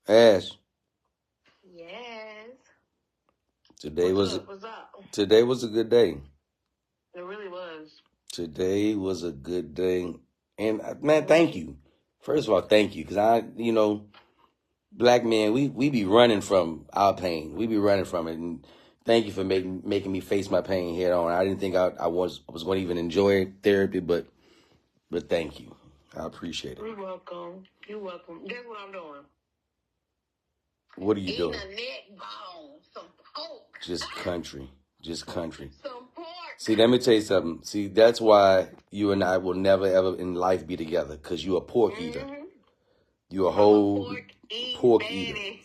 Ash, Yes. today What's up? today was a good day. It really was. Today was a good day, and man, thank you. First of all, thank you, because black men, we be running from our pain. We be running from it, and thank you for making me face my pain head on. I didn't think I was going to even enjoy therapy, but thank you. I appreciate it. You're welcome. You're welcome. Guess what I'm doing? What are you doing? Eating a neck bone, some pork. Just country. Some pork. See, let me tell you something. See, that's why you and I will never, ever in life be together, because you're a pork eater. You're a whole pork eater.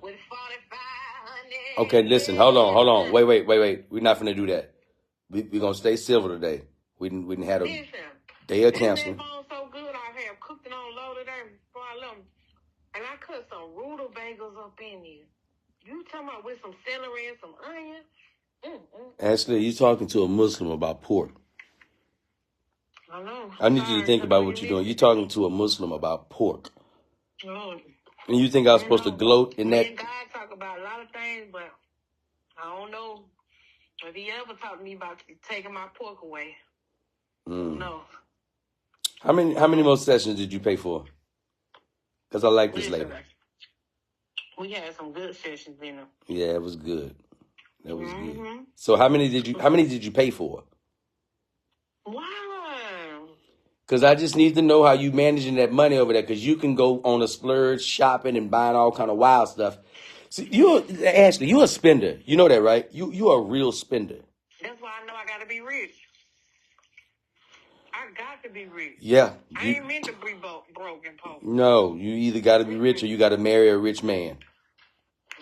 With 4,500. Okay, listen. Hold on. Wait. We're not going to do that. We're going to stay civil today. We didn't have a day of counseling. That bone so good, I have cooked it on low today before I left. And I cut some rutabagas up in there. You talking about with some celery and some onion? Ashley, you talking to a Muslim about pork. I know. I need you to think about what you're doing. You're talking to a Muslim about pork. Oh. And you think I was supposed to gloat in that? Me and God talk about a lot of things, but I don't know if he ever talked to me about taking my pork away. No. How many more sessions did you pay for? Because I like this lady. We had some good sessions in them. Yeah, it was good. That was good. So how many did you pay for? Wow. Because I just need to know how you managing that money over there. Because you can go on a splurge shopping and buying all kind of wild stuff. See, Ashley, you're a spender. You know that, right? You're a real spender. That's why I know I got to be rich. I got to be rich. Yeah. I ain't meant to be broke and poor. No, you either got to be rich or you got to marry a rich man.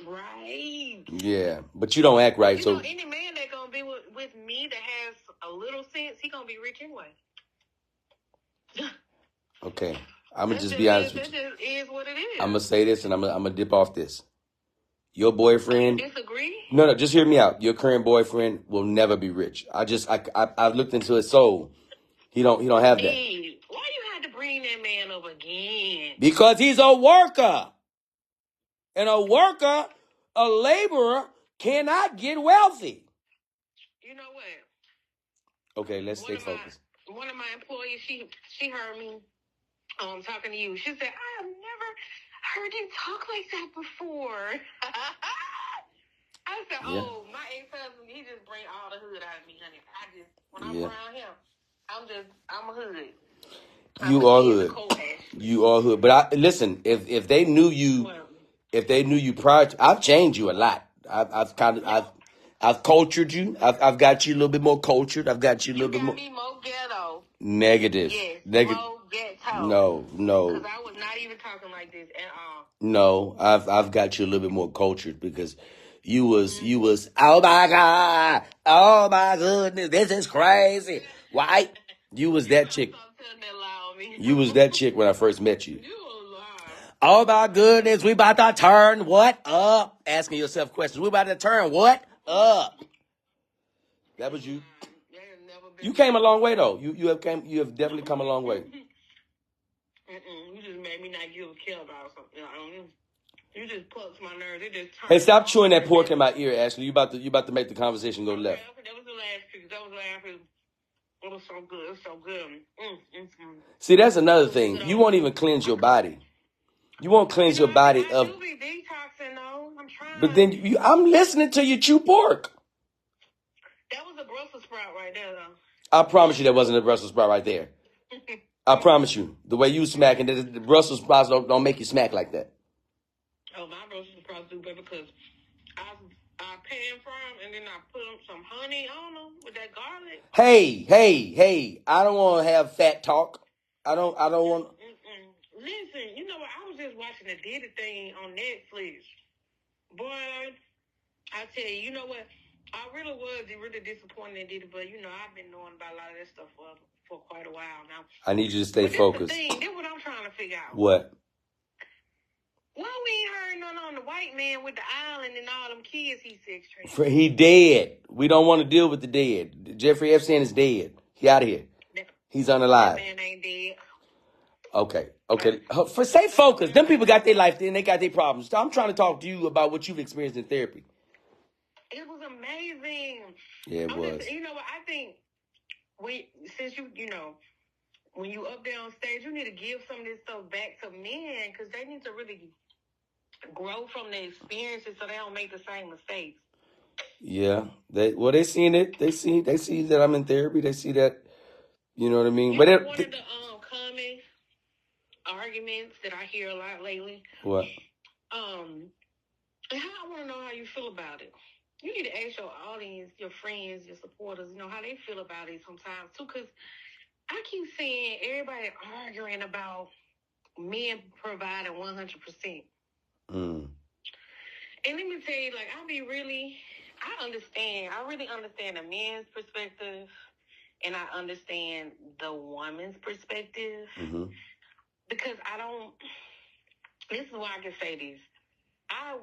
Right. Yeah, but you don't act right. You so know, any man that gonna be with me that has a little sense, he gonna be rich anyway. Okay, I'm gonna just be honest with you. That just is what it is. I'm gonna say this and I'm gonna dip off this. Your boyfriend. You disagree? No, just hear me out. Your current boyfriend will never be rich. I've looked into his soul. He don't have that. Hey, why you had to bring that man up again? Because he's a worker. And a worker, a laborer, cannot get wealthy. You know what? Okay, let's stay focused. One of my employees, she heard me talking to you. She said, I have never heard you talk like that before. I said, oh, my ex-husband, he just bring all the hood out of me, honey. When I'm around him, I'm a hood. You are hood. You are hood. But listen, if they knew you prior to, I've changed you a lot. I've cultured you. I've got you a little bit more cultured. I've got you a little bit more. You got me more ghetto. Negative. Yes, Negative. more ghetto. No. Because I was not even talking like this at all. No, I've got you a little bit more cultured because you was oh my God, oh my goodness, this is crazy. Why? You was that chick. You was that chick when I first met you. Oh my goodness, we about to turn what up? Asking yourself questions. We about to turn what up? That was you. You came a long way though. You have definitely come a long way. You just made me not give a care about something. You just plucked my nerves. It just turned. Hey, stop chewing that pork in my ear, Ashley. You about to make the conversation go left. That was the last piece. That was the last piece. It was so good. It was so good. See, that's another thing. You won't even cleanse your body. You won't cleanse your body I do be detoxing though. I'm trying. But then I'm listening to you chew pork. That was a Brussels sprout right there, though. I promise you that wasn't a Brussels sprout right there. I promise you. The way you smacking, the Brussels sprouts don't make you smack like that. Oh, my Brussels sprouts do better because I pan from and then I put some honey, I don't know, with that garlic. Hey. I don't want to have fat talk. I don't want. Listen, you know what? I was just watching the Diddy thing on Netflix. Boy, I tell you, you know what? I really was really disappointed in Diddy, but I've been knowing about a lot of that stuff for quite a while now. I need you to stay focused. That's what I'm trying to figure out. What? Well, we ain't heard nothing on the white man with the island and all them kids he sex trafficked. He dead. We don't want to deal with the dead. Jeffrey Epstein is dead. He out of here. He's unalive. That man ain't dead. Okay. Stay focused. Them people got their life and they got their problems. So I'm trying to talk to you about what you've experienced in therapy. It was amazing. Yeah, it was. You know what? I think since you know, when you up there on stage, you need to give some of this stuff back to men because they need to really grow from the experiences so they don't make the same mistakes. Yeah, they seen it. They see that I'm in therapy. They see that, you know what I mean. You But know, one of the common arguments that I hear a lot lately. What? And I want to know how you feel about it. You need to ask your audience, your friends, your supporters, you know, how they feel about it sometimes too. Because I keep seeing everybody arguing about men providing 100%. And let me tell you, like, I really understand the men's perspective, and I understand the woman's perspective. Because this is why I can say this.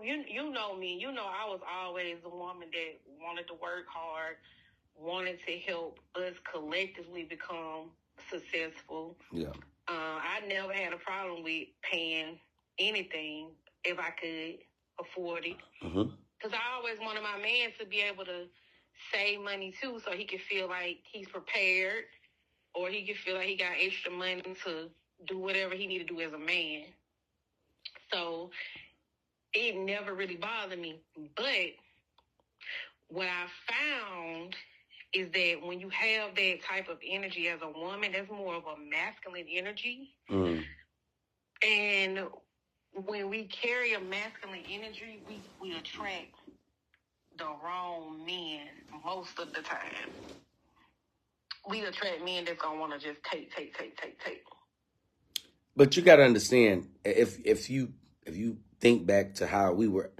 You know me, you know I was always the woman that wanted to work hard, wanted to help us collectively become successful. Yeah. I never had a problem with paying anything if I could afford it. Because I always wanted my man to be able to save money too, so he could feel like he's prepared, or he could feel like he got extra money to do whatever he need to do as a man. So it never really bothered me. But what I found is that when you have that type of energy as a woman, that's more of a masculine energy. And when we carry a masculine energy, we attract the wrong men most of the time. We attract men that's gonna want to just take. But you got to understand, if you think back to how we were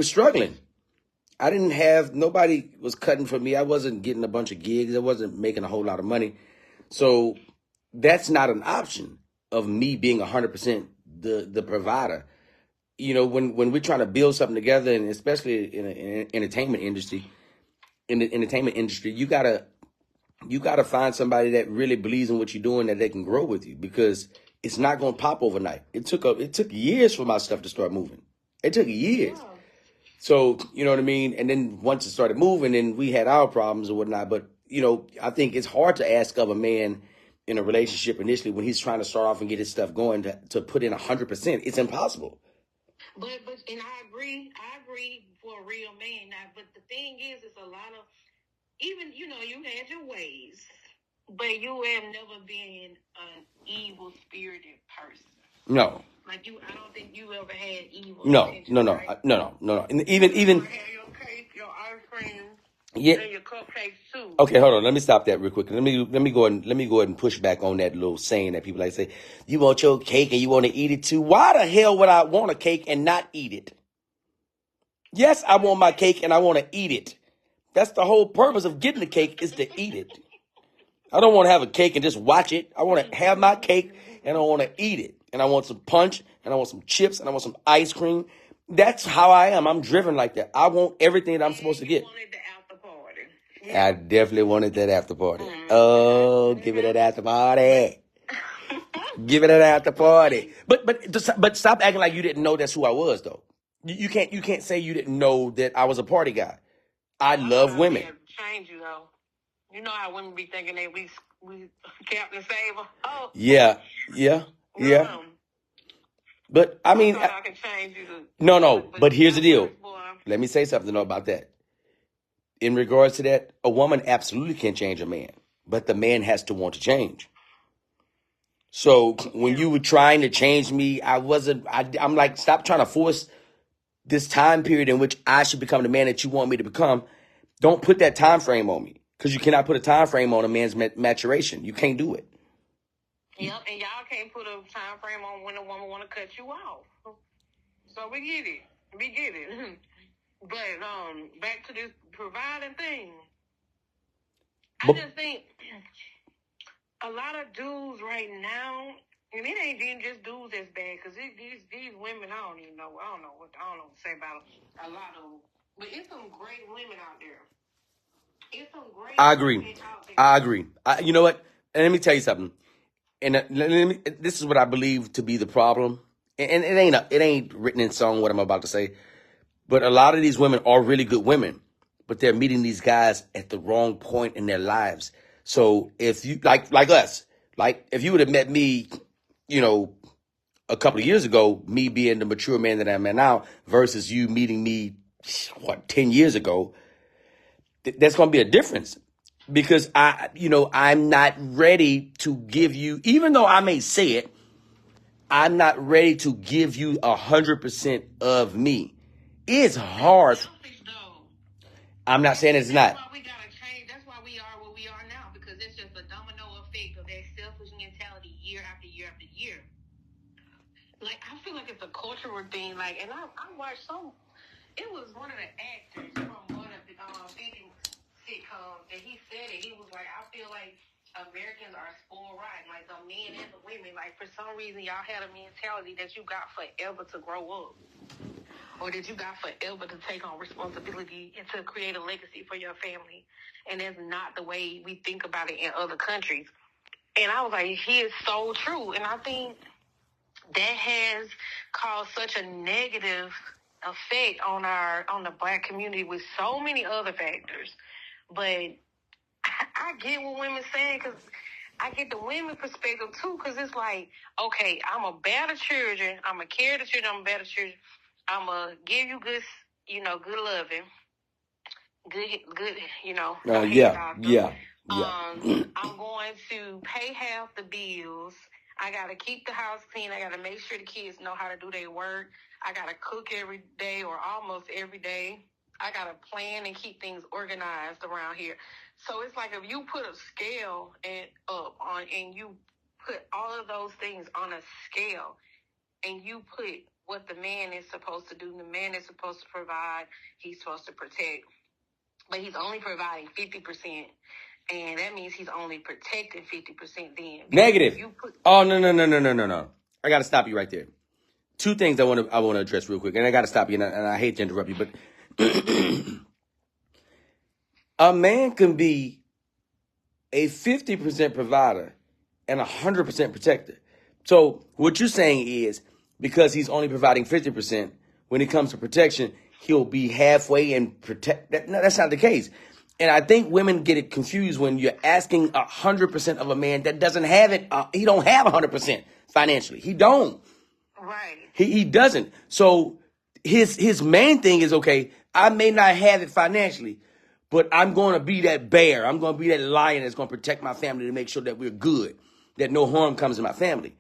struggling. I didn't have, nobody was cutting for me. I wasn't getting a bunch of gigs. I wasn't making a whole lot of money. So that's not an option of me being 100% the provider. You know, when we're trying to build something together, and especially in the entertainment industry, you gotta find somebody that really believes in what you're doing, that they can grow with you, because it's not gonna pop overnight. It took years for my stuff to start moving. It took years. Wow. So, you know what I mean? And then once it started moving, then we had our problems or whatnot. But, you know, I think it's hard to ask of a man in a relationship initially when he's trying to start off and get his stuff going to put in 100%. It's impossible. But and I agree for a real man. Now, but the thing is, it's a lot of, even, you know, you had your ways, but you have never been an evil-spirited person. No. Like I don't think you ever had evil. No. And even. You have your cake, your ice cream, yeah. And your cupcakes too. Okay, hold on. Let me stop that real quick. Let me go ahead and push back on that little saying that people like to say, you want your cake and you want to eat it too. Why the hell would I want a cake and not eat it? Yes, I want my cake and I want to eat it. That's the whole purpose of getting the cake, is to eat it. I don't want to have a cake and just watch it. I want to have my cake and I want to eat it. And I want some punch and I want some chips and I want some ice cream. That's how I am. I'm driven like that. I want everything that I'm supposed to get. Wanted the after party. Yeah. I definitely wanted that after party. Oh, give it that after party. Give it that after party. But stop acting like you didn't know that's who I was, though. You can't say you didn't know that I was a party guy. I love women. Change you though. You know how women be thinking that we Captain Saver. Oh. Yeah. But I mean, I can change you. No. But here's the deal. Let me say something about that. In regards to that, a woman absolutely can change a man, but the man has to want to change. So when you were trying to change me, I'm like, stop trying to force this time period in which I should become the man that you want me to become. Don't put that time frame on me, because you cannot put a time frame on a man's maturation. You can't do it. Yep, and y'all can't put a time frame on when a woman want to cut you off. So we get it. But back to this providing thing. I just think a lot of dudes right now, and it ain't even just dudes that's bad, because these women, I don't know what to say about them. A lot of them. But it's some great women out there. It's some great I agree. women out there. I agree. You know what? And let me tell you something. And this is what I believe to be the problem. And it ain't written in song what I'm about to say. But a lot of these women are really good women, but they're meeting these guys at the wrong point in their lives. So if you like us, like if you would have met me, you know, a couple of years ago, me being the mature man that I'm at now, versus you meeting me, 10 years ago, that's going to be a difference. Because I'm not ready to give you, even though I may say it, I'm not ready to give you 100% of me. It's hard. Selfish though. I'm not saying it's not. That's why we gotta change. That's why we are where we are now, because it's just a domino effect of that selfish mentality year after year after year. Like, I feel like it's a cultural thing. Like, and I watched it was one of the actors from one of the thinking sitcoms, and he said it. He was like, I feel like Americans are spoiled rotten, like the men and the women. Like, for some reason, y'all had a mentality that you got forever to grow up, or that you got forever to take on responsibility and to create a legacy for your family. And that's not the way we think about it in other countries. And I was like, he is so true. And I think that has caused such a negative effect on the Black community with so many other factors. But I get what women saying, because I get the women perspective too, because it's like, okay, I'm a better children, I'm gonna carry the children, I'm a better children, I'm gonna give you good, good loving, good, Yeah. I'm going to pay half the bills. I got to keep the house clean. I got to make sure the kids know how to do their work. I got to cook every day or almost every day. I got to plan and keep things organized around here. So it's like if you put a scale and you put all of those things on a scale, and you put what the man is supposed to do, the man is supposed to provide, he's supposed to protect, but he's only providing 50%. And that means he's only protecting 50% then. Negative. No. I got to stop you right there. Two things I want to address real quick. And I got to stop you, and I hate to interrupt you, but a man can be a 50% provider and 100% protector. So what you're saying is, because he's only providing 50%, when it comes to protection, he'll be halfway and protect. No, that's not the case. And I think women get it confused when you're asking 100% of a man that doesn't have it. He don't have 100% financially. He don't. Right. He doesn't. So his main thing is, okay, I may not have it financially, but I'm going to be that bear. I'm going to be that lion that's going to protect my family to make sure that we're good, that no harm comes to my family.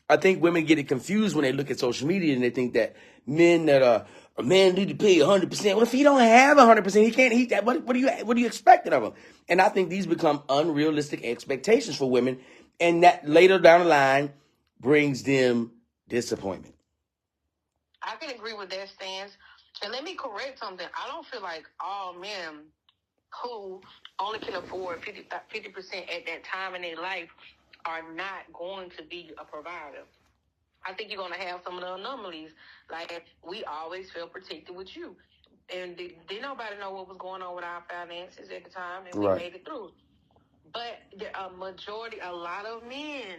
I think women get it confused when they look at social media and they think that men that a man need to pay 100%. Well, if he don't have 100%, he can't eat that. What are you expecting of him? And I think these become unrealistic expectations for women, and that later down the line brings them disappointment. I can agree with that stance. And let me correct something. I don't feel like all men who only can afford 50% at that time in their life are not going to be a provider. I think you're going to have some of the anomalies. Like, we always felt protected with you. And didn't nobody know what was going on with our finances at the time, and we made it through. But a lot of men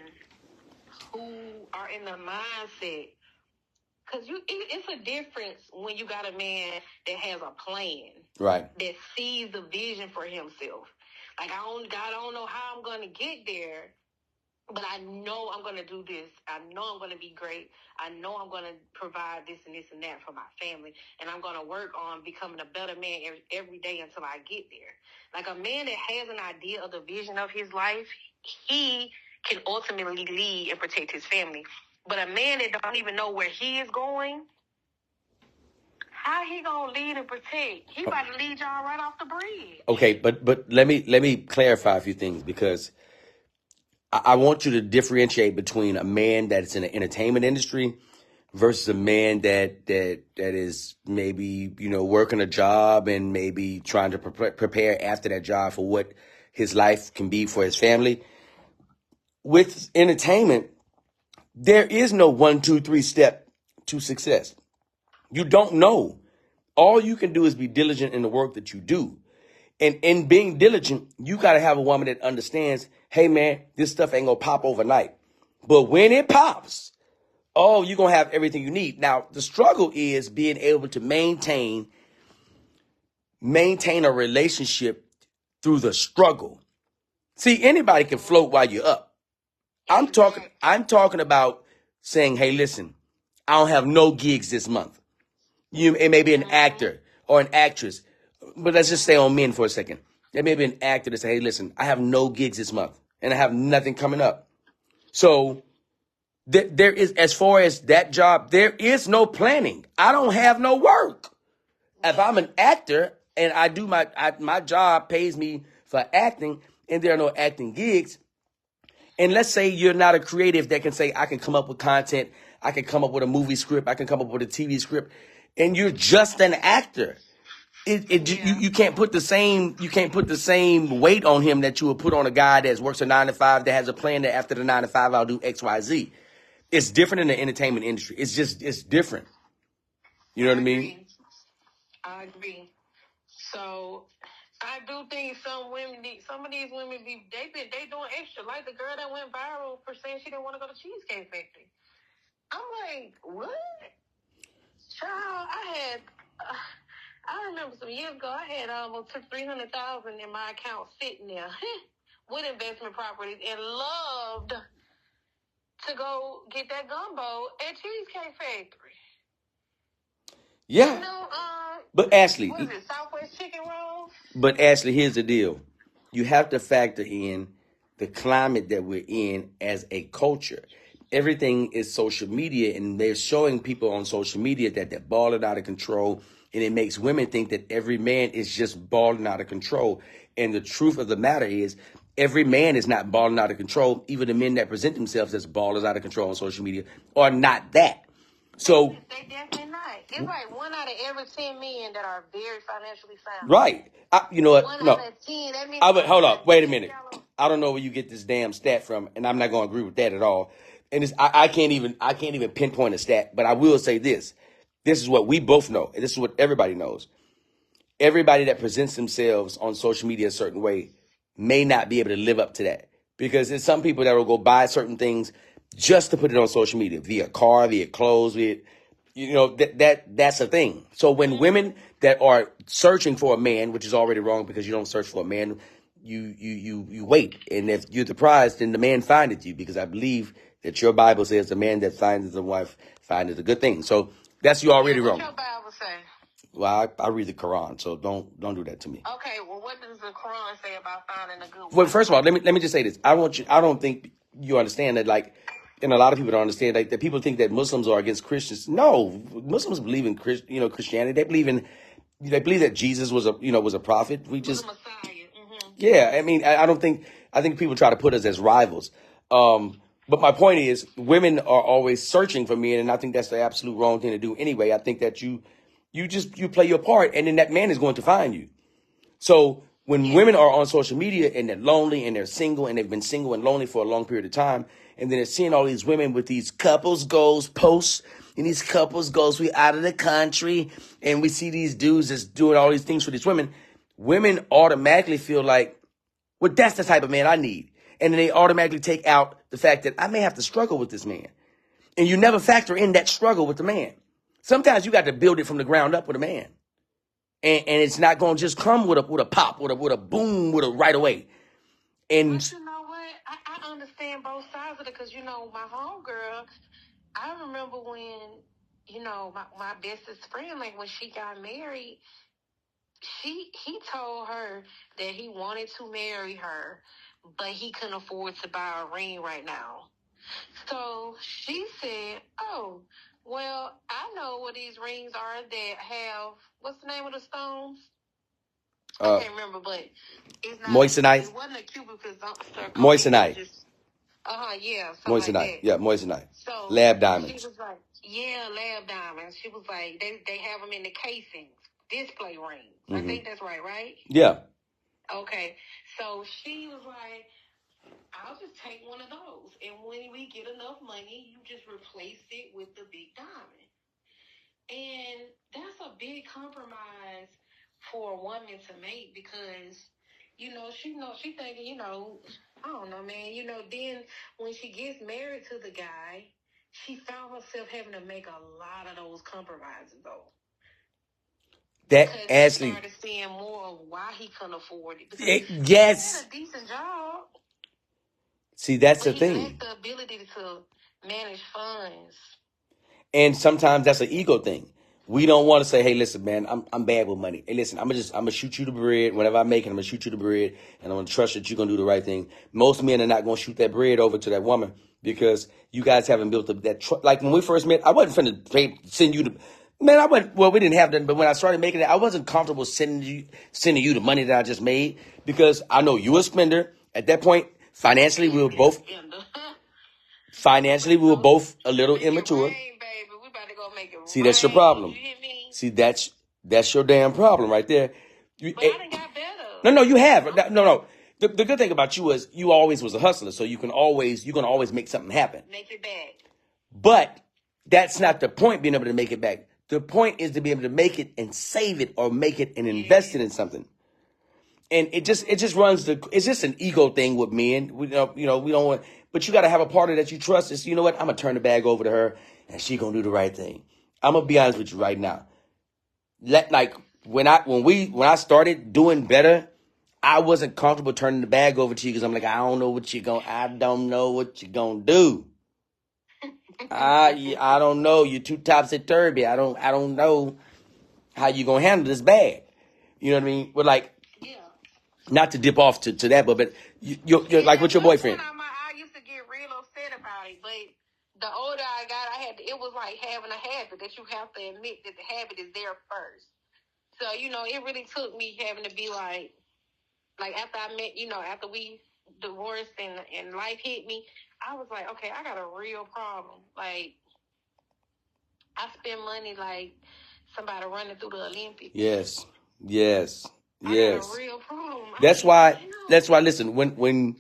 who are in the mindset, because it's a difference when you got a man that has a plan. Right. That sees the vision for himself. Like, God, I don't know how I'm going to get there, but I know I'm going to do this. I know I'm going to be great. I know I'm going to provide this and this and that for my family. And I'm going to work on becoming a better man every day until I get there. Like, a man that has an idea of the vision of his life, he can ultimately lead and protect his family. But a man that don't even know where he is going, how he going to lead and protect? He about to lead y'all right off the bridge. Okay, but let me clarify a few things, because I want you to differentiate between a man that's in the entertainment industry versus a man that is maybe, working a job and maybe trying to prepare after that job for what his life can be for his family. With entertainment, there is no 1, 2, 3 step to success. You don't know. All you can do is be diligent in the work that you do. And in being diligent, you got to have a woman that understands, hey, man, this stuff ain't going to pop overnight. But when it pops, oh, you're going to have everything you need. Now, the struggle is being able to maintain a relationship through the struggle. See, anybody can float while you're up. I'm talking about saying, hey, listen, I don't have no gigs this month. It may be an actor or an actress, but let's just stay on men for a second. There may be an actor that say, hey, listen, I have no gigs this month and I have nothing coming up. So there is, as far as that job, there is no planning. I don't have no work. If I'm an actor and I do my job pays me for acting and there are no acting gigs, and let's say you're not a creative that can say, I can come up with content, I can come up with a movie script, I can come up with a TV script, and you're just an actor. You can't put the same weight on him that you would put on a guy that works a 9 to 5 that has a plan that after the 9 to 5 I'll do X, Y, Z. It's different in the entertainment industry. It's different. You know what I mean? I agree. So I do think some of these women they doing extra. Like the girl that went viral for saying she didn't want to go to Cheesecake Factory. I'm like, what? Child, I remember some years ago, I had almost took $300,000 in my account sitting there with investment properties and loved to go get that gumbo at Cheesecake Factory. Yeah. You know, but Ashley, what is it, Southwest Chicken Rolls? But Ashley, here's the deal. You have to factor in the climate that we're in as a culture. Everything is social media, and they're showing people on social media that they're balling out of control, and it makes women think that every man is just balling out of control. And the truth of the matter is, every man is not balling out of control. Even the men that present themselves as ballers out of control on social media are not that. So they definitely not. It's like 1 out of every 10 men that are very financially sound. right. You know what? 1 No. out of 10. That means Hold up. Wait a minute. I don't know where you get this damn stat from, and I'm not going to agree with that at all. And I can't even pinpoint a stat, but I will say this. This is what we both know, and this is what everybody knows. Everybody that presents themselves on social media a certain way may not be able to live up to that, because there's some people that will go buy certain things just to put it on social media, via car, via clothes, via, that's a thing. So when women that are searching for a man, which is already wrong because you don't search for a man, you wait, and if you're the prize, then the man findeth you, because I believe that your Bible says the man that findeth a wife findeth a good thing. So that's you already wrong. What your Bible say? Well, I read the Quran, so don't do that to me. Okay, well, what does the Quran say about finding a good wife? Well, first of all, let me just say this. I don't think you understand that, like, and a lot of people don't understand, like, that people think that Muslims are against Christians. No, Muslims believe in Christianity. They believe that Jesus was a prophet. We just was a Messiah. Mm-hmm. Yeah, I mean, I think people try to put us as rivals. But my point is, women are always searching for men, and I think that's the absolute wrong thing to do anyway. I think that you play your part, and then that man is going to find you. So when women are on social media and they're lonely and they're single and they've been single and lonely for a long period of time, and then they're seeing all these women with these couples goals posts, and these couples goals, we out of the country, and we see these dudes that's doing all these things for these women, women automatically feel like, well, that's the type of man I need. And then they automatically take out the fact that I may have to struggle with this man. And you never factor in that struggle with the man. Sometimes you got to build it from the ground up with a man. And it's not going to just come with a pop, with a boom, with a right away. And but you know what? I understand both sides of it, because, my homegirl, I remember when, my bestest friend, like when she got married, he told her that he wanted to marry her, but he couldn't afford to buy a ring right now. So she said, oh, well, I know what these rings are that have, what's the name of the stones? I can't remember, but it's not moissanite. It wasn't a cubicle circle. Moissanite. Yeah, something moissanite. like that. Yeah, moissanite. So lab diamonds. She was like, yeah, lab diamonds. She was like, they have them in the casings, display rings. Mm-hmm. I think that's right? Yeah. Okay, so she was like, I'll just take one of those, and when we get enough money, you just replace it with the big diamond. And that's a big compromise for a woman to make, because, she thinking, I don't know, man. You know, then when she gets married to the guy, she found herself having to make a lot of those compromises, though. That because Ashley, she started seeing more of why he couldn't afford it. Because yes. he had a decent job. See, that's but the thing. He lacked the ability to manage funds. And sometimes that's an ego thing. We don't want to say, "Hey, listen, man, I'm bad with money. Hey, listen, I'm gonna shoot you the bread. Whatever I make, I'm gonna shoot you the bread, and I'm gonna trust that you're gonna do the right thing." Most men are not gonna shoot that bread over to that woman because you guys haven't built up that trust. Like when we first met, I wasn't finna send you the. Man, I wasn't. Well, we didn't have that, but when I started making it, I wasn't comfortable sending you the money that I just made because I know you a spender. At that point, financially, we were both a little immature. See, that's your problem. See, that's your damn problem right there. But I done got better. No, you have. No. The good thing about you is you always was a hustler, so you can always make something happen. Make it back. But that's not the point, being able to make it back. The point is to be able to make it and save it or make it and invest it in something. And it just runs it's just an ego thing with men. We don't want, but you got to have a partner that you trust. Is, you know what? I'm gonna turn the bag over to her, and she gonna do the right thing. I'm gonna be honest with you right now. When I started doing better, I wasn't comfortable turning the bag over to you because I'm like, I don't know what you're gonna do. I don't know. You're too topsy-turvy. I don't know how you gonna handle this bag. You know what I mean? But like, not to dip off to that, but you're like with your boyfriend. I used to get real upset about it, but the older I got, it was like having a habit that you have to admit that the habit is there first. So, it really took me having to be like after I met, after we divorced and life hit me, I was like, okay, I got a real problem. Like, I spend money like somebody running through the Olympics. Yes. I got a real problem. That's why, listen, when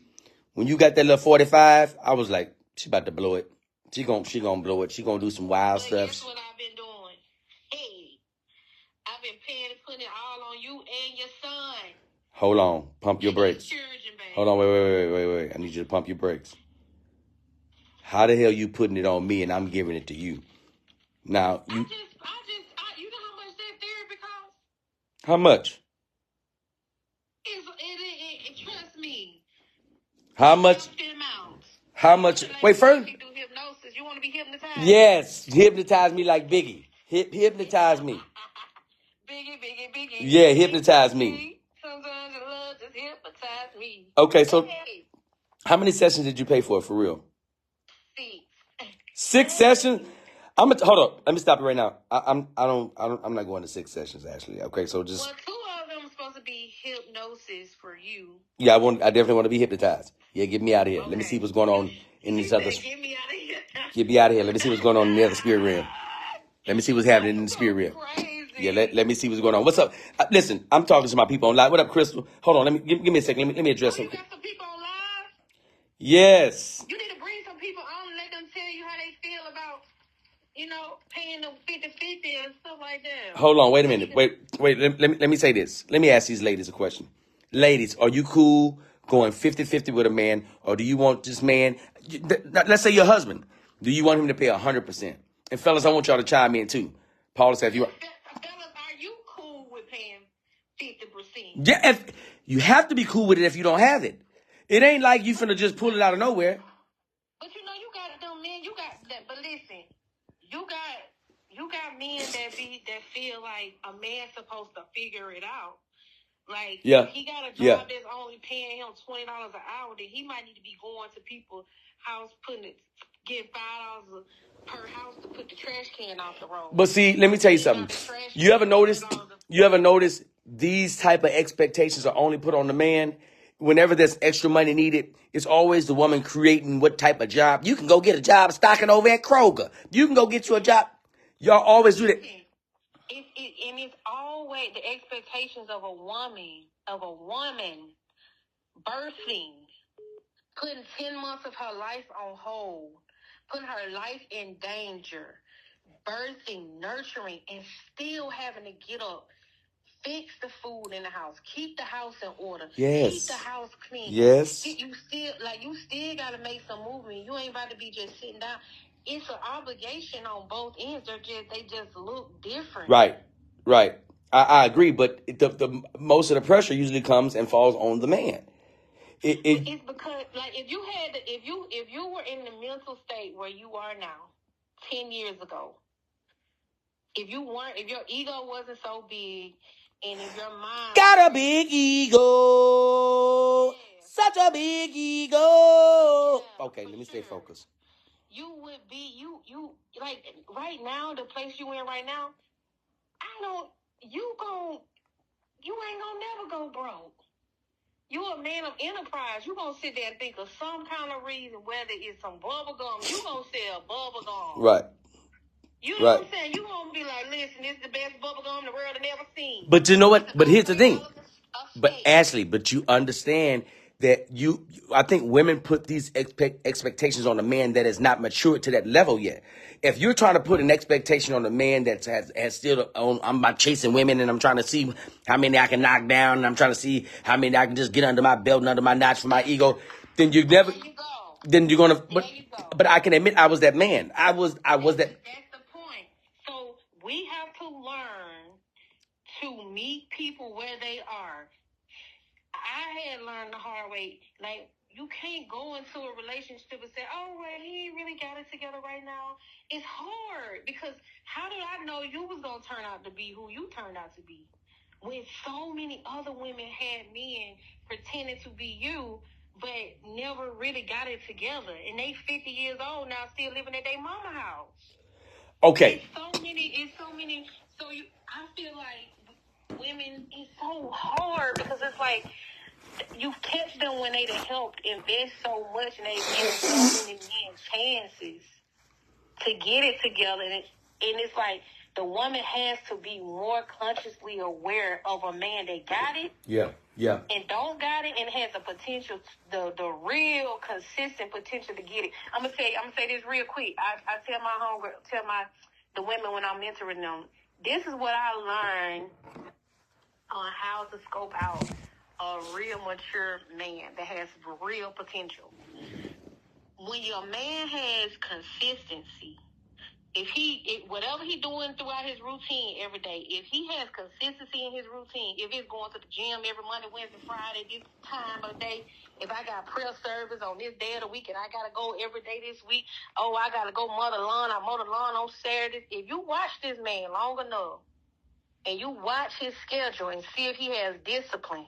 you got that little 45, I was like, she about to blow it. She gonna blow it. She gonna do some wild stuff. Guess what I've been doing? Hey, I've been putting it all on you and your son. Hold on. Pump your brakes. Hold on. Wait. I need you to pump your brakes. How the hell you putting it on me and I'm giving it to you? Now, you know how much that therapy costs? How much? Trust me. How much? How much? Wait, first. Do hypnosis. You want to be hypnotized? Yes. Hypnotize me like Biggie. Hypnotize me. Biggie. Yeah, hypnotize me. Sometimes I love just hypnotize me. Okay, so how many sessions did you pay for real? 6 sessions? Hold up. Let me stop it right now. I'm not going to 6 sessions, Ashley. Okay, so just. Well, 2 of them are supposed to be hypnosis for you. Yeah, I definitely want to be hypnotized. Yeah, get me out of here. Okay. Let me see what's going on in this other. Get me out of here. Get me out of here. Let me see what's going on in the other spirit realm. Let me see what's happening in the spirit realm. Crazy. Yeah, let me see what's going on. What's up? Listen, I'm talking to my people online. What up, Crystal? Hold on. Give me a second. Let me address something. You got some people online? Yes. You need to bring some people on and let them tell you how they feel about, paying them 50-50 and stuff like that. Hold on. Wait a minute. Wait. Let me say this. Let me ask these ladies a question. Ladies, are you cool going 50-50 with a man, or do you want this man? Let's say your husband. Do you want him to pay 100%? And fellas, I want y'all to chime in too. Paula said, if you. Fellas, are you cool with paying 50%? Yeah, you have to be cool with it if you don't have it. It ain't like you finna just pull it out of nowhere. But you got them men, you got that. But listen, you got men that feel like a man's supposed to figure it out. Like, if he got a job that's only paying him $20 an hour, then he might need to be going to people's house, get $5 per house to put the trash can off the road. But see, let me tell you something. You ever notice these type of expectations are only put on the man? Whenever there's extra money needed, it's always the woman creating what type of job. You can go get a job stocking over at Kroger. You can go get you a job. Y'all always do that. And it's always the expectations of a woman birthing, putting 10 months of her life on hold, putting her life in danger, birthing, nurturing, and still having to get up Fix the food in the house. Keep the house in order. Yes. Keep the house clean. Yes. You still gotta make some movement. You ain't about to be just sitting down. It's an obligation on both ends. They just look different. Right. I agree, but the most of the pressure usually comes and falls on the man. It's because, like, if you were in the mental state where you are now, 10 years ago, if your ego wasn't so big, and if your mind got a big ego, such a big ego. Okay, let me stay focused. You would be you like right now, the place you in right now. You ain't gonna never go broke. You a man of enterprise. You gonna sit there and think of some kind of reason, whether it's some bubble gum. You gonna sell bubble gum. Right. You know what I'm saying? You gonna be like, listen, this is the best bubble gum the world has never seen. But you know what? But here's the thing. But Ashley, but you understand that I think women put these expectations on a man that has not matured to that level yet. If you're trying to put an expectation on a man that has still I'm about chasing women and I'm trying to see how many I can knock down and I'm trying to see how many I can just get under my belt and under my notch for my ego, then you never. Then you're gonna. But I can admit I was that man. I was that. That's the point. So we have to learn to meet people where they are. I had learned the hard way. Like, you can't go into a relationship and say, oh, well, he ain't really got it together right now. It's hard because how did I know you was going to turn out to be who you turned out to be? When so many other women had men pretending to be you, but never really got it together. And they 50 years old now, still living at their mama house. Okay. It's so many. So I feel like women, it's so hard because it's like you catch them when they done helped invest so much and they give so many men chances to get it together. And it's like the woman has to be more consciously aware of a man that got it. Yeah. And don't got it and has the potential, the real consistent potential to get it. I'm gonna say this real quick. I tell the women when I'm mentoring them, this is what I learned on how to scope out a real mature man that has real potential. When your man has consistency, whatever he doing throughout his routine every day, if he has consistency in his routine, if it's going to the gym every Monday, Wednesday, Friday, this time of day, if I got prayer service on this day of the week and I got to go every day this week, I got to go mow the lawn, I mow the lawn on Saturdays. If you watch this man long enough and you watch his schedule and see if he has discipline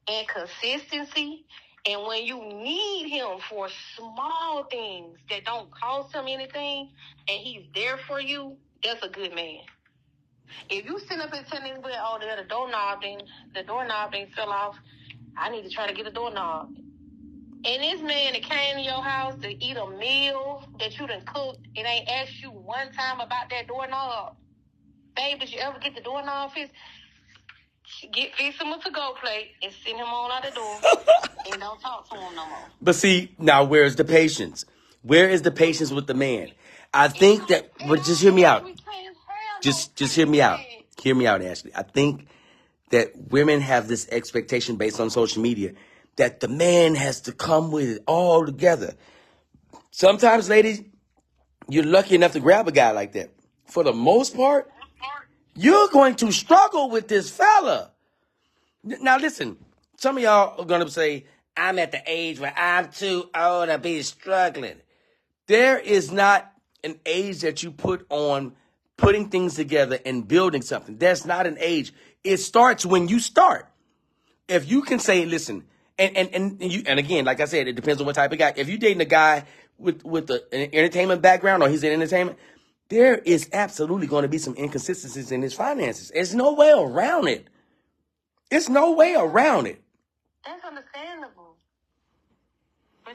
and consistency, and when you need him for small things that don't cost him anything, and he's there for you, that's a good man. If you sit up and tell me, the doorknob thing fell off, I need to try to get a doorknob. And this man that came to your house to eat a meal that you done cooked and ain't asked you one time about that doorknob. Babe, did you ever get the doorknob fixed? Fix him a to-go plate and send him on out the door and don't talk to him no more. But see, now where's the patience? Where is the patience with the man? I think that, but just hear me out. Just hear me out. Hear me out, Ashley. I think that women have this expectation based on social media that the man has to come with it all together. Sometimes, ladies, you're lucky enough to grab a guy like that. For the most part, you're going to struggle with this fella. Now, listen, some of y'all are going to say, I'm at the age where I'm too old to be struggling. There is not an age that you put on putting things together and building something. That's not an age. It starts when you start. If you can say, listen, and again, like I said, it depends on what type of guy. If you're dating a guy with an entertainment background or he's in entertainment, there is absolutely going to be some inconsistencies in his finances. There's no way around it. There's no way around it. That's understandable. But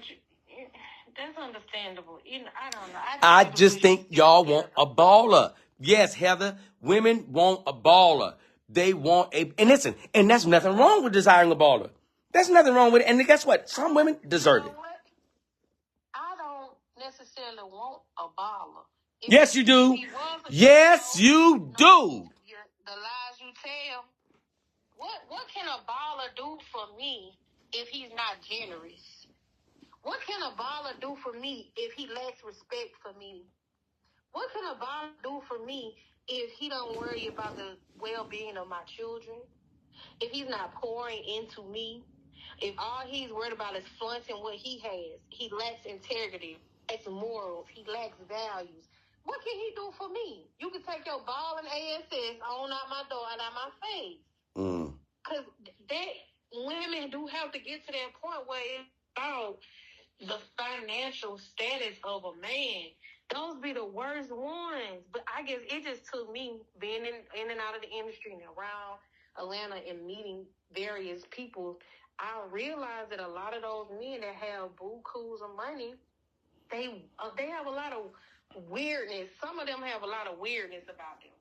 that's understandable. I don't know. I just think y'all want a baller. Yes, Heather, women want a baller. They want and listen, and that's nothing wrong with desiring a baller. There's nothing wrong with it. And guess what? Some women deserve it. I don't necessarily want a baller. Yes, you do. Yes, you do. The lies you tell, me if he's not generous? What can a baller do for me if he lacks respect for me? What can a baller do for me if he don't worry about the well-being of my children? If he's not pouring into me? If all he's worried about is flaunting what he has, he lacks integrity, lacks morals, he lacks values. What can he do for me? You can take your ball and ASS on out my door and out my face. Because women do have to get to that point where it's about the financial status of a man. Those be the worst ones. But I guess it just took me being in and out of the industry and around Atlanta and meeting various people. I realized that a lot of those men that have bukus of money, they have a lot of weirdness. Some of them have a lot of weirdness about them.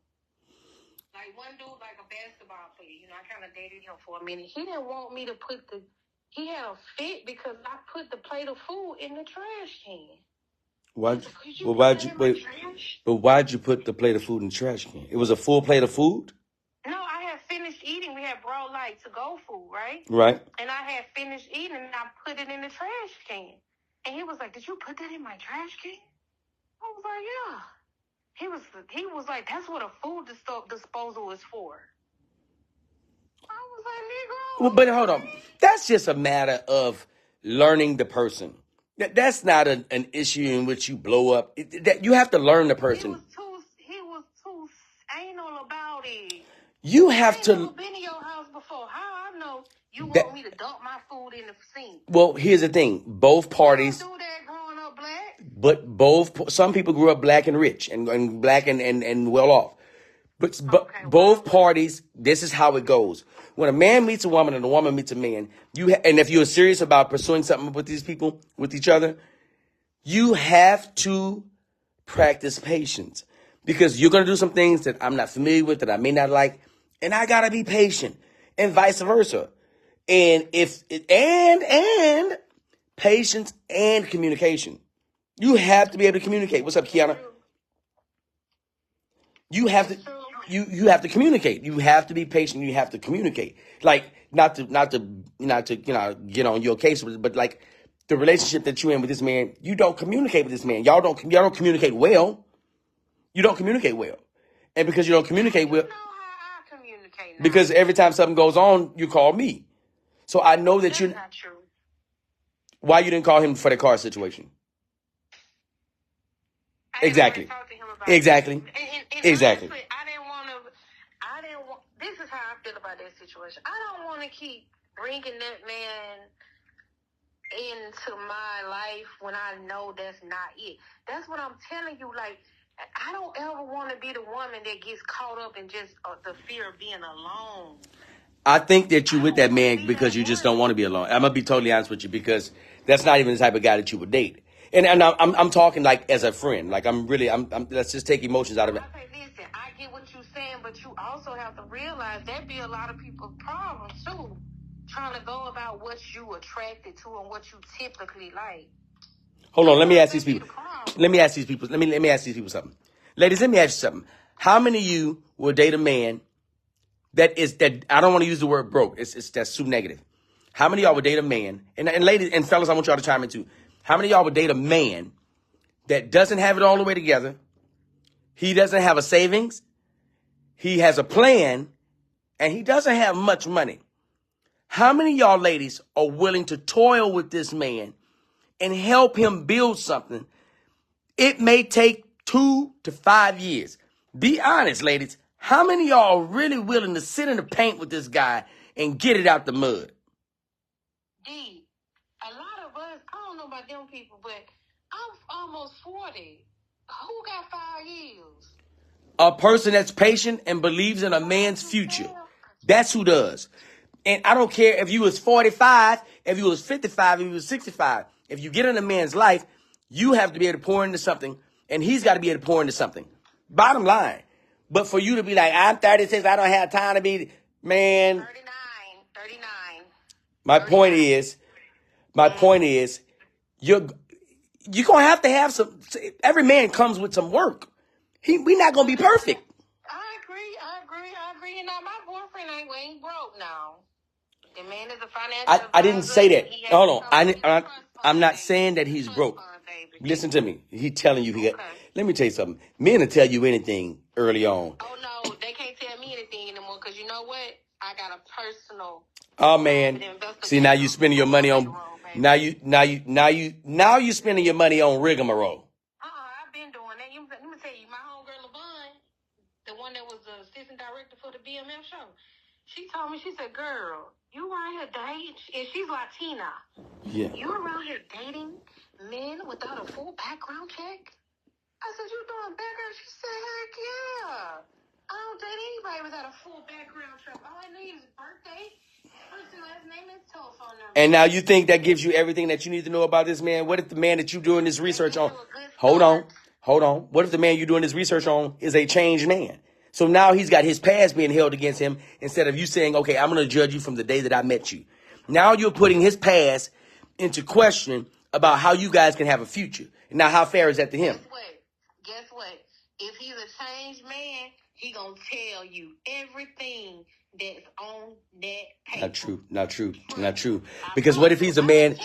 Like one dude, like a basketball player, I kind of dated him for a minute. He didn't want me to he had a fit because I put the plate of food in the trash can. Why'd you put the plate of food in the trash can? It was a full plate of food? No, I had finished eating. We had brought like to-go food, right? Right. And I had finished eating and I put it in the trash can. And he was like, "Did you put that in my trash can?" I was like, "Yeah." He was like, "That's what a food disposal is for." I was like, "Negro." Well, but hold on. That's just a matter of learning the person. That's not an issue in which you blow up. You have to learn the person. He was too anal about it. You have to. I ain't never been in your house before. How I know you want me to dump my food in the sink? Well, here's the thing. Both parties. I don't do that growing up black. But some people grew up black and rich and black and well off. But both parties, this is how it goes. When a man meets a woman and a woman meets a man, and if you're serious about pursuing something with these people, with each other, you have to practice patience. Because you're going to do some things that I'm not familiar with, that I may not like, and I got to be patient, and vice versa. And and patience and communication. You have to be able to communicate. What's up, Kiana? You have to communicate. You have to be patient. You have to communicate. Like not to get on your case, but like the relationship that you're in with this man, you don't communicate with this man. Y'all don't communicate well. You don't communicate well, and because you don't communicate well, you know how I communicate now. Because every time something goes on, you call me. So I know that you're not true. Why you didn't call him for the car situation? Exactly. Exactly. And exactly. Honestly, I didn't want. This is how I feel about that situation. I don't want to keep bringing that man into my life when I know that's not it. That's what I'm telling you. Like, I don't ever want to be the woman that gets caught up in just the fear of being alone. I think that you with that man because you just don't want to be alone. I'm gonna be totally honest with you because that's not even the type of guy that you would date. And I'm talking like as a friend. Like I'm let's just take emotions out of it. Okay, listen, I get what you're saying, but you also have to realize that be a lot of people's problems too. Trying to go about what you attracted to and what you typically like. Hold on, let me ask these people. Let me ask these people something. Ladies, let me ask you something. How many of you will date a man that I don't want to use the word broke. That's too negative. How many of y'all would date a man, and ladies and fellas, I want y'all to chime in too. How many of y'all would date a man that doesn't have it all the way together? He doesn't have a savings. He has a plan, and he doesn't have much money. How many of y'all ladies are willing to toil with this man and help him build something? It may take 2 to 5 years. Be honest, ladies. How many of y'all are really willing to sit in the paint with this guy and get it out the mud? D, a lot of us, I don't know about them people, but I'm almost 40. Who got 5 years? A person that's patient and believes in a man's future. That's who does. And I don't care if you was 45, if you was 55, if you was 65. If you get in a man's life, you have to be able to pour into something, and he's got to be able to pour into something. Bottom line. But for you to be like, I'm 36, I don't have time to be, man. 39. My point is, you're going to have some, every man comes with some work. We're not going to be perfect. I agree. And now my boyfriend ain't broke now. The man is a financial I didn't say that. he has Hold on. something I'm not baby. saying that he's Trust broke. fund, baby. Listen to me. He telling you he got. Okay. Let me tell you something. Men will tell you anything early on. Oh no, they can't tell me anything anymore because you know what? I got a personal. Oh man. See, now you spending your money on. Now you spending your money on rigmarole. I've been doing that. Let me tell you, my homegirl LaVon, the one that was the assistant director for the BMF show, she told me, she said, "Girl, you around here dating," and she's Latina. Yeah. You around here dating men without a full background check? I said, "You doing background?" She said, "Heck yeah. I don't date anybody without a full background check. All I need is birthday, first and last name, and telephone number." And now you think that gives you everything that you need to know about this man? What if the man that you're doing this research on? Hold on. What if the man you're doing this research on is a changed man? So now he's got his past being held against him instead of you saying, okay, I'm going to judge you from the day that I met you. Now you're putting his past into question about how you guys can have a future. Now, how fair is that to him? Guess what? If he's a changed man, he gonna tell you everything that's on that paper. Not true. Because what if he's a man?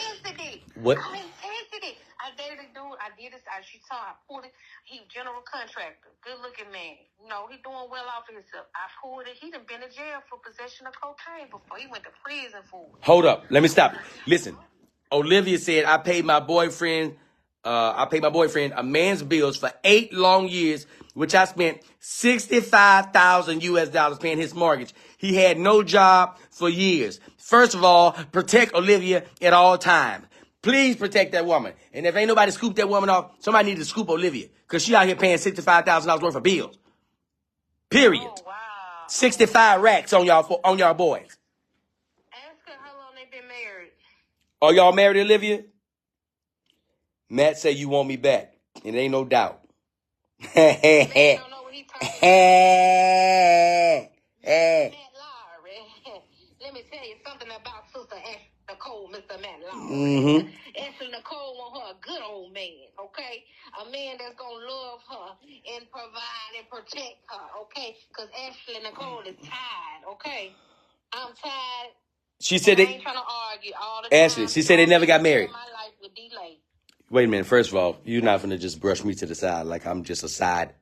What? I tested it. I dated a dude. I did this. She saw. I pulled it. He general contractor, good looking man. You know, he doing well off of himself. I pulled it. He done been in jail for possession of cocaine before. He went to prison for it. Hold up. Let me stop. Listen. Olivia said, I paid my boyfriend a man's bills for 8 long years, which I spent $65,000 paying his mortgage. He had no job for years. First of all, protect Olivia at all times. Please protect that woman. And if ain't nobody scoop that woman off, somebody need to scoop Olivia. Because she out here paying $65,000 worth of bills. Period. Oh, wow. 65 racks on y'all boys. Ask her how long they been married. Are y'all married, Olivia? Matt say you want me back. And ain't no doubt. Man, I don't know what he talking about. Matt Lowry. Let me tell you something about Sister Ashley Nicole, Mr. Matt Lowry. Mm-hmm. Ashley Nicole want her a good old man, okay? A man that's gonna love her and provide and protect her, okay? Because Ashley Nicole is tired, okay? I'm tired. She said I ain't trying to argue all the Ashley, time. she said they never got married. My life with delay. Wait a minute. First of all, you're not going to just brush me to the side like I'm just a side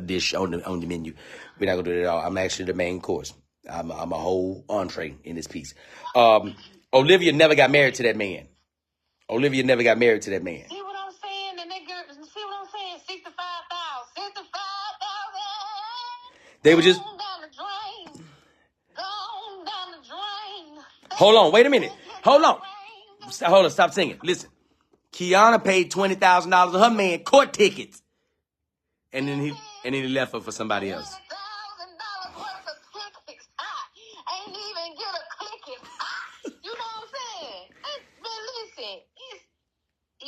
dish on the menu. We're not going to do that at all. I'm actually the main course. I'm a whole entree in this piece. Olivia never got married to that man. See what I'm saying? And that girl, see what I'm saying? 65,000. 65,000. They were just... Gone down the drain. Gone down the drain. Hold on. Wait a minute. Hold on. Stop singing. Listen. Kiana paid $20,000 to her man court tickets. And then he left her for somebody else. $1,000 worth of tickets. Ain't even get a click it. You know what I'm saying? But listen,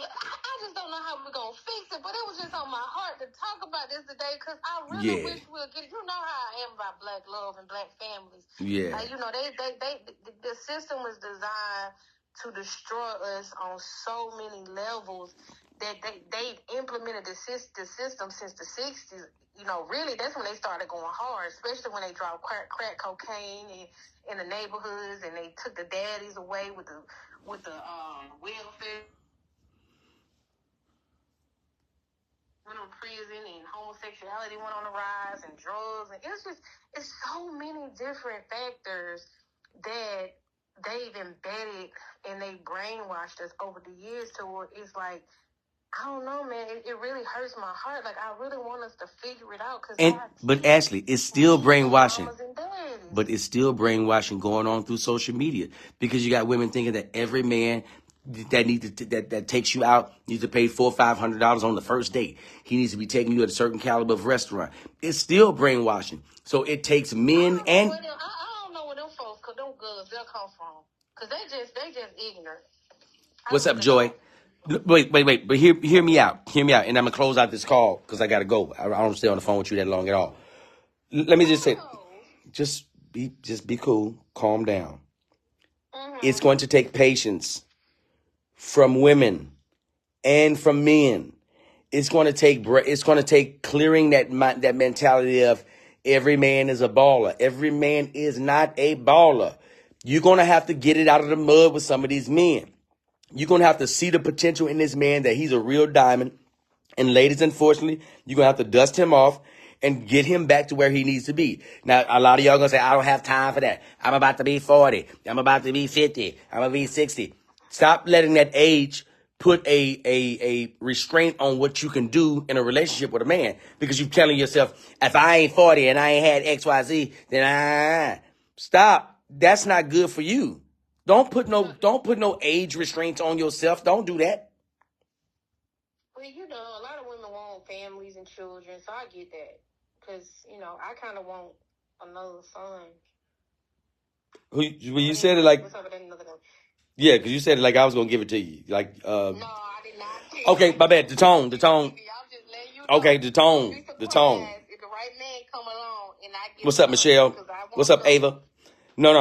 I just don't know how we're going to fix it, but it was just on my heart to talk about this today because I really wish we'll get it. You know how I am about black love and black families. Yeah. You know, the system was designed to destroy us on so many levels that they implemented the system since the 60s. You know, really, that's when they started going hard, especially when they dropped crack cocaine in the neighborhoods and they took the daddies away with the welfare. Went on prison and homosexuality went on the rise and drugs. And it's so many different factors that they've embedded and they brainwashed us over the years to where it's like, I don't know, man. It really hurts my heart. Like, I really want us to figure it out. But Ashley, it's still brainwashing. But it's still brainwashing going on through social media because you got women thinking that every man that takes you out needs to pay $400 or $500 on the first date. He needs to be taking you at a certain caliber of restaurant. It's still brainwashing. So it takes men and... I don't know where them folks, because them girls, they'll come from. Because they just ignorant. What's up, Joy? Wait. But hear me out. Hear me out. And I'm going to close out this call because I got to go. I don't stay on the phone with you that long at all. Let me just say, just be cool. Calm down. Mm-hmm. It's going to take patience from women and from men. It's going to take clearing that mentality of every man is a baller. Every man is not a baller. You're going to have to get it out of the mud with some of these men. You're going to have to see the potential in this man that he's a real diamond. And ladies, unfortunately, you're going to have to dust him off and get him back to where he needs to be. Now, a lot of y'all going to say, I don't have time for that. I'm about to be 40. I'm about to be 50. I'm going to be 60. Stop letting that age put a restraint on what you can do in a relationship with a man. Because you're telling yourself, if I ain't 40 and I ain't had XYZ, then stop. That's not good for you. Don't put no age restraints on yourself. Don't do that. Well, you know, a lot of women want families and children, so I get that. Because, you know, I kind of want another son. When you said it like... What's up with another one? Yeah, because you said it like I was going to give it to you. Like, No, I did not. Okay, my bad. The tone. I'm just letting you know. Okay, the tone. If The tone. the right man come along and I get What's up, Michelle? What's up, Ava? No.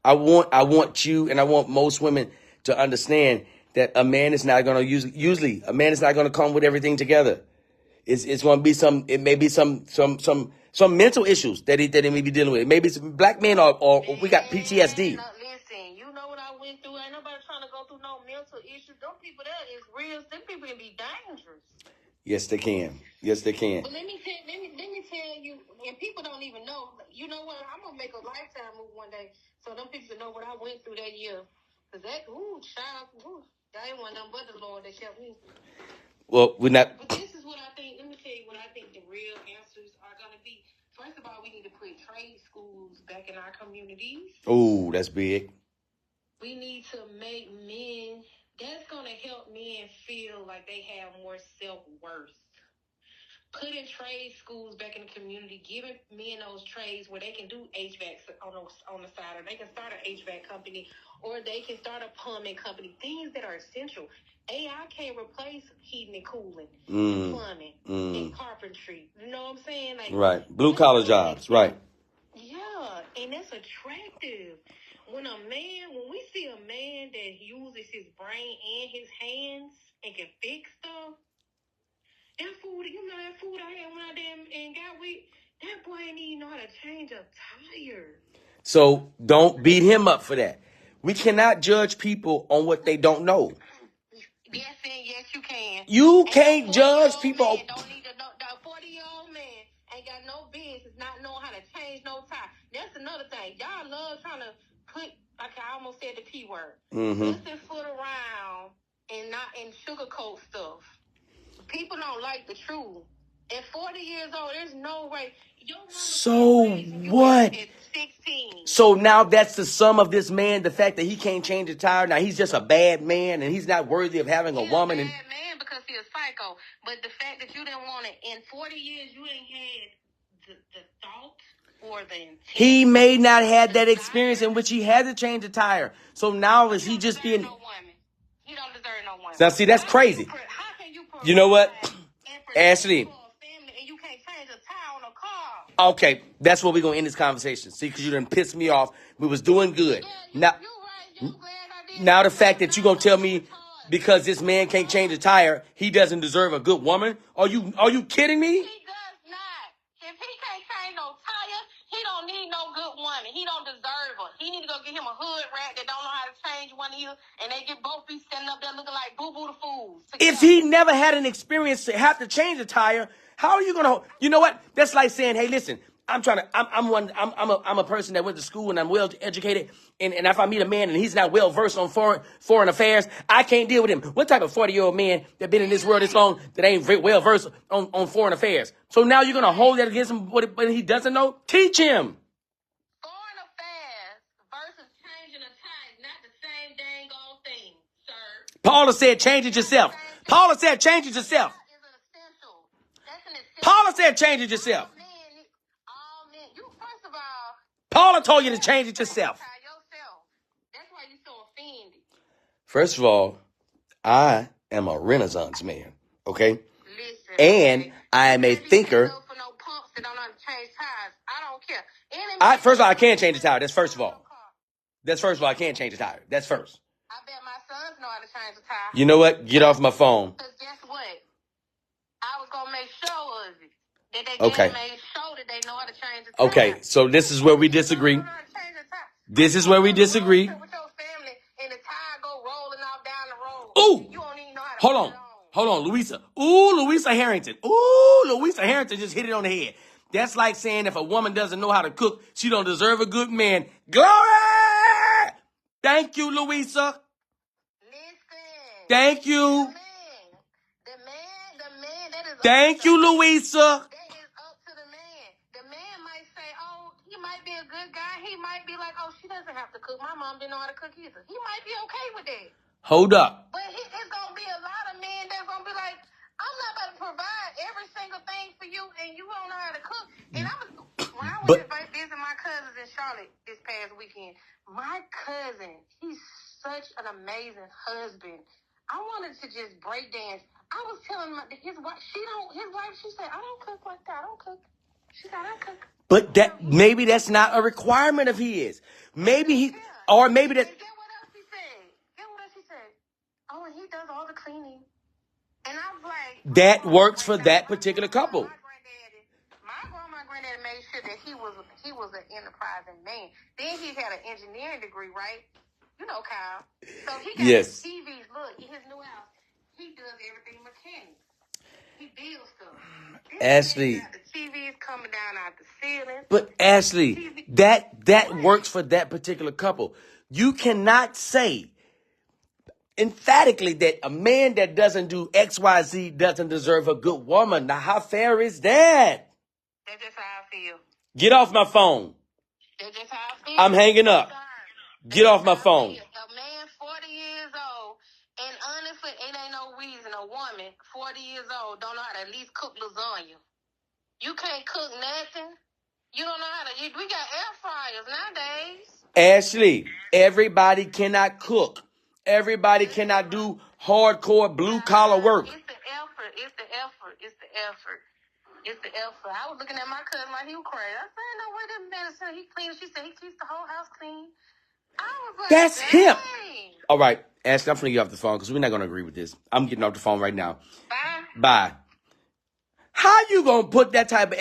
I want you and I want most women to understand that a man is not going to usually a man is not going to come with everything together. It's going to be some mental issues that he may be dealing with. Maybe some black men or we got PTSD. Listen, you know what I went through. Ain't nobody trying to go through no mental issues. Them people there is real. Them people can be dangerous. Yes, they can. Yes, they can. But let me tell you, and people don't even know. You know what? I'm gonna make a Lifetime movie one day, so them people know what I went through that year. Cause that that ain't one of them but the Lord that helped me. Well, we're not. But this is what I think. Let me tell you what I think the real answers are gonna be. First of all, we need to put trade schools back in our communities. Oh, that's big. We need to make men. That's gonna help men feel like they have more self-worth. Putting trade schools back in the community, giving men those trades where they can do HVAC on the side, or they can start an HVAC company, or they can start a plumbing company. Things that are essential. AI can't replace heating and cooling, and plumbing, and carpentry. You know what I'm saying? Like, right, blue collar jobs, right? Yeah, and that's attractive. When we see a man that uses his brain and his hands and can fix stuff. That food I had when I and got with, that boy ain't even know how to change a tire. So don't beat him up for that. We cannot judge people on what they don't know. Yes, you can. You can't judge people. Don't need to know. The 40-year-old man ain't got no business not knowing how to change no tire. That's another thing. Y'all love trying to put, like I almost said the P word, pussy foot around and sugarcoat stuff. People don't like the truth. At 40 years old, there's no way. So what? At 16. So now that's the sum of this man, the fact that he can't change a tire. Now he's just a bad man and he's not worthy of having a woman. He's a bad man because he's a psycho. But the fact that you didn't want it, in 40 years, you ain't had the thought or the intent. He may not have that experience in which he had to change a tire. So now is he just being... He don't deserve no woman. Now see, that's crazy. How can you you know what? Ashley. Okay, that's where we're going to end this conversation. See, because you done pissed me off. We was doing good. Now the fact that you're going to tell me because this man can't change a tire, he doesn't deserve a good woman? Are you kidding me? He does not. If he can't change no tire, he don't need no good woman. He don't deserve her. He need to go get him a hood rat that don't know how to change one of you, and they get both be standing up there looking like boo-boo the fools. If he never had an experience to have to change a tire, how are you gonna? You know what? That's like saying, "Hey, listen, I'm a person that went to school and I'm well educated, and if I meet a man and he's not well versed on foreign affairs, I can't deal with him." What type of 40-year-old man that been in this world this long that ain't well versed on foreign affairs? So now you're gonna hold that against him? What he doesn't know? Teach him. Foreign affairs versus changing a tire is not the same dang old thing, sir. Paula said, "Change it yourself." Paula said, "Change it yourself." Paula said, "Change it yourself." First of all, Paula told you to change it yourself. That's why you're so offended. First of all, I am a Renaissance man, okay? Listen, and I am a thinker. For no punks that don't know how to change tires. I don't care. First of all, I can't change a tire. That's first of all. I can't change a tire. That's first. I bet my sons know how to change a tire. You know what? Get off my phone. Because guess what? I was going to make sure of it. That they Okay. made sure that they know how to change the time. Okay, so this is where we disagree. This is where we disagree. With your family and the tire go rolling off down the road. Ooh, You don't even know how to hold put on. it on. Hold on, Louisa. Ooh, Louisa Harrington. Ooh, Louisa Harrington just hit it on the head. That's like saying if a woman doesn't know how to cook, she don't deserve a good man. Glory! Thank you, Louisa. Listen. Thank you. The man, that is Thank you, Louisa. That is up to the man. The man might say, oh, he might be a good guy. He might be like, oh, she doesn't have to cook. My mom didn't know how to cook either. He might be okay with that. Hold up. But it's going to be a lot of men that's going to be like, I'm not about to provide every single thing for you, and you don't know how to cook. And when I was visiting my cousins in Charlotte this past weekend, my cousin, he's such an amazing husband. I wanted to just break dance. I was telling his wife, she said, I don't cook like that. I don't cook. She said, I don't cook. But maybe that's not a requirement of his. Maybe or maybe that. And get what else he said? Oh, and he does all the cleaning. And I was like, that works for that particular couple. My granddaddy made sure that he was an enterprising man. Then he had an engineering degree, right? You know, Kyle. So he got his TVs. Look, in his new house, he does everything mechanic. He builds stuff. Ashley. The TVs coming down out the ceiling. But Ashley, that works for that particular couple. You cannot say emphatically that a man that doesn't do XYZ doesn't deserve a good woman. Now, how fair is that? That's just how I feel. Get off my phone. That's just how I feel. I'm hanging up. Get off my phone. A man 40 years old, and honestly, it ain't no reason a woman 40 years old don't know how to at least cook lasagna. You can't cook nothing. You don't know how to. We got air fryers nowadays. Ashley, everybody cannot cook. Everybody cannot do hardcore blue-collar work. It's the effort. I was looking at my cousin like he was crazy. I said, no way that man said he clean. She said he keeps the whole house clean. I was like, that's dang. him. All right, Ashley, I'm finna get off the phone because we're not going to agree with this. I'm getting off the phone right now. Bye. Bye. How you going to put that type of